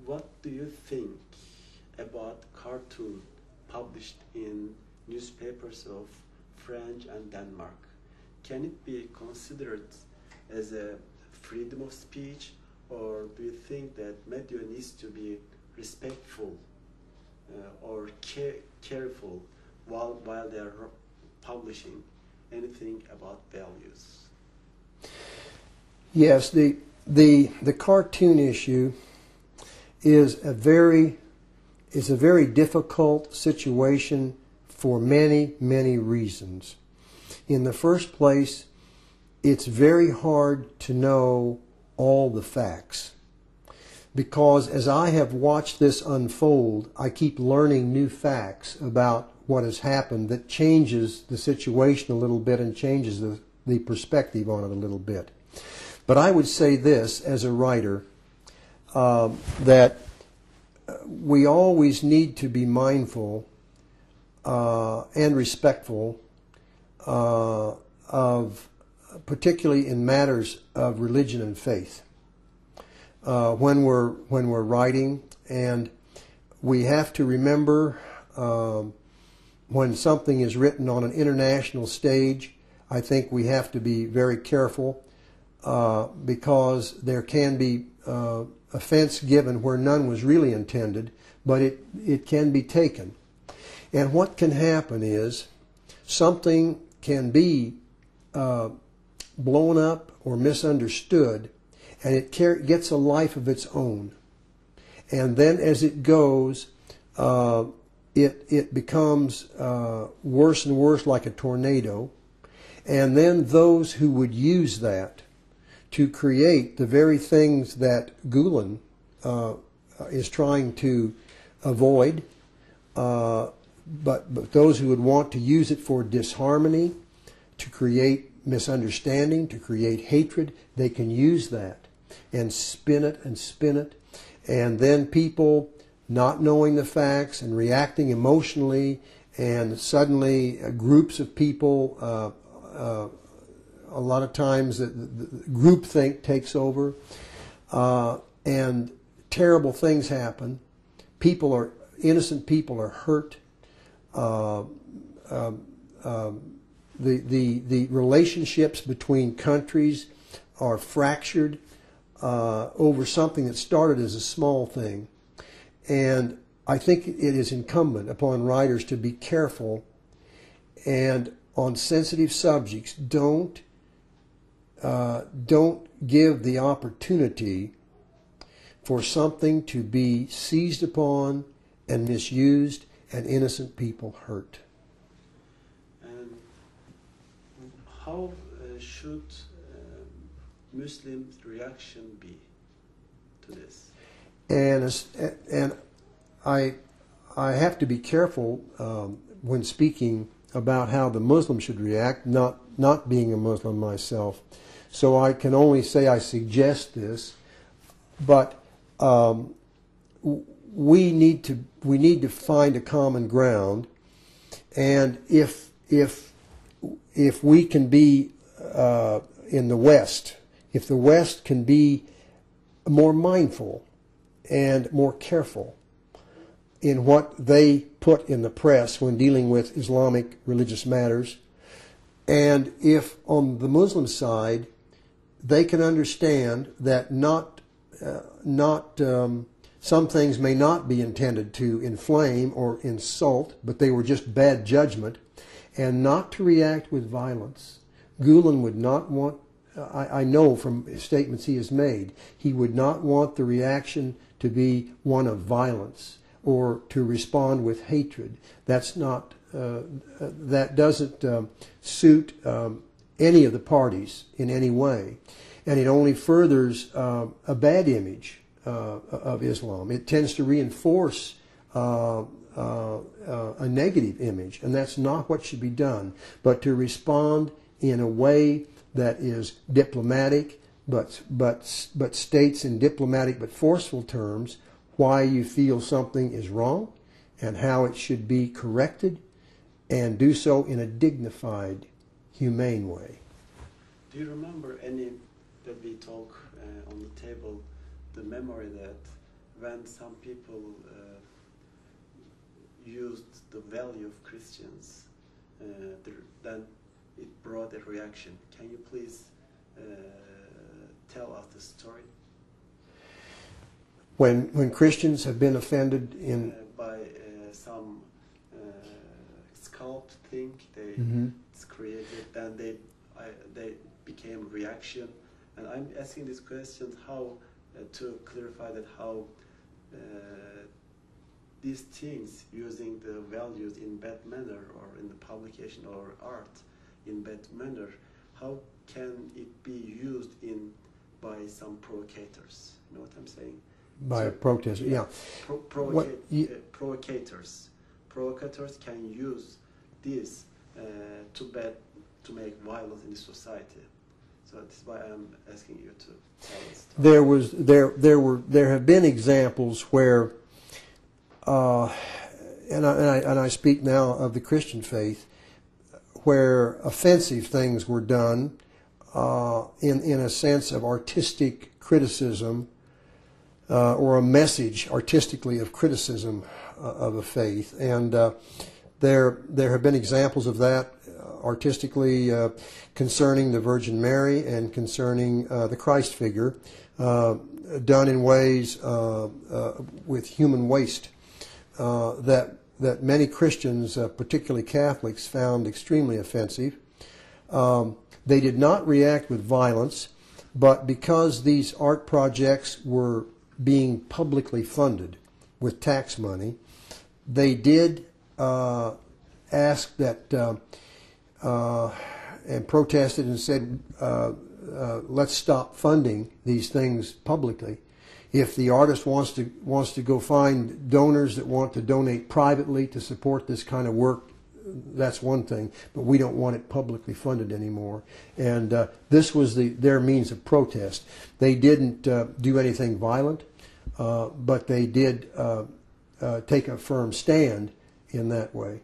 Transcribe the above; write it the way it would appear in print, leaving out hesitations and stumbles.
what do you think about cartoon published in newspapers of France and Denmark? Can it be considered as a freedom of speech, or do you think that media needs to be respectful or careful while they are publishing anything about values? Yes, the cartoon issue is a very difficult situation for many reasons. In the first place, it's very hard to know all the facts, because as I have watched this unfold, I keep learning new facts about what has happened that changes the situation a little bit and changes the perspective on it a little bit. But I would say this as a writer, that we always need to be mindful and respectful of, particularly in matters of religion and faith, when we're writing. And we have to remember, when something is written on an international stage, I think we have to be very careful, because there can be offense given where none was really intended, but it can be taken. And what can happen is something can be blown up or misunderstood, and it gets a life of its own. And then as it goes, it becomes worse and worse, like a tornado. And then those who would use that to create the very things that Gulen is trying to avoid, but those who would want to use it for disharmony, to create misunderstanding, to create hatred, they can use that and spin it and spin it. And then people not knowing the facts and reacting emotionally, and suddenly groups of people, a lot of times the groupthink takes over, and terrible things happen. Innocent people are hurt. The relationships between countries are fractured over something that started as a small thing. And I think it is incumbent upon writers to be careful, and on sensitive subjects, don't give the opportunity for something to be seized upon and misused and innocent people hurt. And how should Muslims' reaction be to this? And I have to be careful when speaking about how the Muslim should react, not being a Muslim myself. So I can only say I suggest this, but we need to find a common ground, and if we can be in the West, if the West can be more mindful and more careful in what they put in the press when dealing with Islamic religious matters, and if on the Muslim side they can understand that some things may not be intended to inflame or insult, but they were just bad judgment, and not to react with violence. Gulen would not want, I know from statements he has made, he would not want the reaction to be one of violence or to respond with hatred. That's not, that doesn't suit any of the parties in any way. And it only furthers a bad image of Islam. It tends to reinforce a negative image, and that's not what should be done. But to respond in a way that is diplomatic, but states in diplomatic but forceful terms why you feel something is wrong and how it should be corrected, and do so in a dignified, humane way. Do you remember any that we talk on the table, the memory that when some people used the value of Christians, then it brought a reaction. Can you please tell us the story? When Christians have been offended in by some sculpt thing they created, then they became reaction. And I'm asking this question how to clarify that how these things using the values in bad manner or in the publication or art in bad manner, how can it be used by some provocators? You know what I'm saying? by protesters, yeah. Provocators can use this to make violence in the society. So that's why I'm asking you to tell us. There have been examples where, and I speak now of the Christian faith, where offensive things were done in a sense of artistic criticism or a message artistically of criticism of a faith, and there have been examples of that artistically concerning the Virgin Mary and concerning the Christ figure, done in ways with human waste that many Christians, particularly Catholics, found extremely offensive. They did not react with violence, but because these art projects were being publicly funded with tax money, they did ask that and protested and said, let's stop funding these things publicly. If the artist wants to go find donors that want to donate privately to support this kind of work, that's one thing, but we don't want it publicly funded anymore. And this was their means of protest. They didn't do anything violent, but they did take a firm stand in that way.